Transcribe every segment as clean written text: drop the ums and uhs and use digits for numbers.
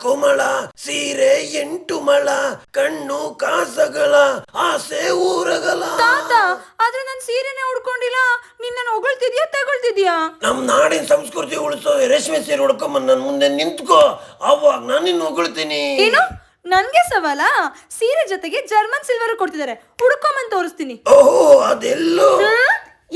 4 ಮಳ, ಸೀರೆ 8 ಮಳ, ಕಣ್ಣು ಕಾಸಗಳ, ಆಸೆ ಊರಗಲ. ತಾತ ಆದ್ರೆ ನನ್ ಸೀರೆನೆ ಉಡ್ಕೊಂಡಿಲ್ಲ, ನಿನ್ನ ಹೊಗಳ್ತಿದ್ಯಾ ತಗೊಳ್ತಿದ್ಯಾ? ನಮ್ ನಾಡಿನ ಸಂಸ್ಕೃತಿ ಉಳಿಸೋ ರೇಷ್ಮೆ ಸೀರೆ ಉಡ್ಕೊಂಬಂದ್ ನನ್ ಮುಂದೆ ನಿಂತ್ಕೋ, ಅವಾಗ ನಾನು ನಿನ್ನ ಹೊಗಳ್ತೀನಿ. ಏನು ನನ್ಗೆ ಸವಾಲ? ಸೀರೆ ಜೊತೆಗೆ ಜರ್ಮನ್ ಸಿಲ್ವರ್ ಕೊಡ್ತಿದ್ದಾರೆ, ಹುಡ್ಕೊಂಬಂದ್ ತೋರಿಸ್ತೀನಿ. ಓಹೋ, ಅದೆಲ್ಲೋ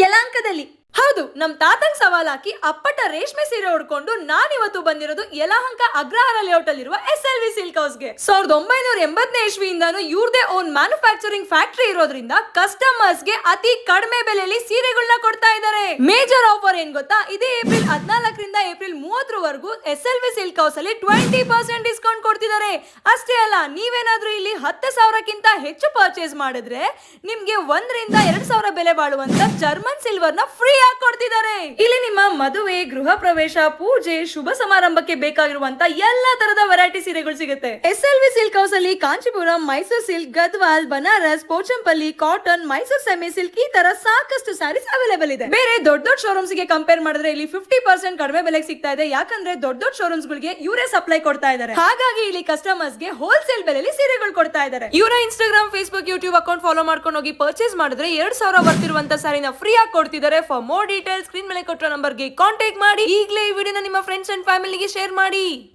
ಯಲಾಂಕದಲ್ಲಿ. ಹೌದು, ನಮ್ ತಾತಂಗ್ ಸವಾಲ್ ಹಾಕಿ ಅಪ್ಪಟ ರೇಷ್ಮೆ ಸೀರೆ ಉಡ್ಕೊಂಡು ನಾನಿವತ್ತು ಬಂದಿರೋದು ಯಲಹಂಕ ಅಗ್ರಹಾರ ಲೇಔಟ್ ಅಲ್ಲಿರುವ SLV ಸಿಲ್ಕ್ ಹೌಸ್ಗೆ. 1980ನೇ ಇಸ್ವಿಯಿಂದಾನು ಇವ್ರದೇ ಓನ್ ಮ್ಯಾನುಫ್ಯಾಕ್ಚರಿಂಗ್ ಫ್ಯಾಕ್ಟರಿ ಇರೋದ್ರಿಂದ ಕಸ್ಟಮರ್ಸ್ಗೆ ಅತಿ ಕಡಿಮೆ ಬೆಲೆಯಲ್ಲಿ ಸೀರೆಗಳನ್ನ ಕೊಡ್ತಾ ಇದ್ದಾರೆ. ಮೇಜರ್ ಆಫರ್ ಏನ್ ಗೊತ್ತಾ? ಇದೇ ಏಪ್ರಿಲ್ 14ರಿಂದ ಏಪ್ರಿಲ್ 30ರವರೆಗೂ SLV ಸಿಲ್ಕ್ ಹೌಸ್ ಅಲ್ಲಿ 20% ಡಿಸ್ಕೌಂಟ್ ಕೊಡ್ತಿದ್ದಾರೆ. ಅಷ್ಟೇ ಅಲ್ಲ, ನೀವೇನಾದ್ರೂ ಇಲ್ಲಿ 10,000ಕ್ಕಿಂತ ಹೆಚ್ಚು ಪರ್ಚೇಸ್ ಮಾಡಿದ್ರೆ ನಿಮ್ಗೆ 1ರಿಂದ 2,000 ಬೆಲೆ ಬಾಳುವಂತ ಜರ್ಮನ್ ಸಿಲ್ವರ್ ನ ಫ್ರೀ ಕೊಡ್ತಿದ್ದಾರೆ. ಇಲ್ಲಿ ನಿಮ್ಮ ಮದುವೆ, ಗೃಹ ಪ್ರವೇಶ, ಪೂಜೆ, ಶುಭ ಸಮಾರಂಭಕ್ಕೆ ಬೇಕಾಗಿರುವಂತ ಎಲ್ಲಾ ತರದ ವೆರೈಟಿ ಸೀರೆಗಳು ಸಿಗುತ್ತೆ. SLV ಸಿಲ್ಕ್ ಹೌಸ್ ಅಲ್ಲಿ Kanchipuram, Mysuru silk, Gadwal, Banaras, Pochampalli, cotton, Mysuru semi silk ಈ ತರ ಸಾಕಷ್ಟು ಸ್ಯಾರೀಸ್ ಅವೈಲೇಬಲ್ ಇದೆ. ಬೇರೆ ದೊಡ್ಡ ದೊಡ್ಡ ಶೋರೂಮ್ಸ್ ಗೆ ಕಂಪೇರ್ ಮಾಡಿದ್ರೆ ಇಲ್ಲಿ 50% ಕಡಿಮೆ ಬೆಲೆಗೆ ಸಿಗ್ತಾ ಇದೆ. ಯಾಕಂದ್ರೆ ದೊಡ್ಡ ದೊಡ್ಡ ಶೋರೂಮ್ಸ್ ಗಳಿಗೆ ಇವರೇ ಸಪ್ಲೈ ಕೊಡ್ತಾ ಇದ್ದಾರೆ. ಹಾಗಾಗಿ ಇಲ್ಲಿ ಕಸ್ಟಮರ್ಸ್ ಗೆ ಹೋಲ್ಸೇಲ್ ಬೆಲೆಯಲ್ಲಿ ಸೀರೆಗಳು ಕೊಡ್ತಾ ಇದ್ದಾರೆ. ಇವರ Instagram, Facebook, YouTube account follow ಮಾಡ್ಕೊಂಡು ಹೋಗಿ ಪರ್ಚೇಸ್ ಮಾಡಿದ್ರೆ 2,000 ಬರ್ತಿರುವಂತ ಸಾರಿನ ಫ್ರೀ ಆಗಿ ಕೊಡ್ತಿದ್ದಾರೆ. ಫಾರ್ ಮೋರ್ ಡೀಟೇಲ್ಸ್ ಸ್ಕ್ರೀನ್ ಮೇಲೆ ಕೊಟ್ಟಿರೋ ನಂಬರ್ಗೆ ಕಾಂಟ್ಯಾಕ್ಟ್ ಮಾಡಿ. ಈಗಲೇ ಈ ವಿಡಿಯೋನ ನಿಮ್ಮ ಫ್ರೆಂಡ್ಸ್ ಅಂಡ್ ಫ್ಯಾಮಿಲಿಗೆ ಶೇರ್ ಮಾಡಿ.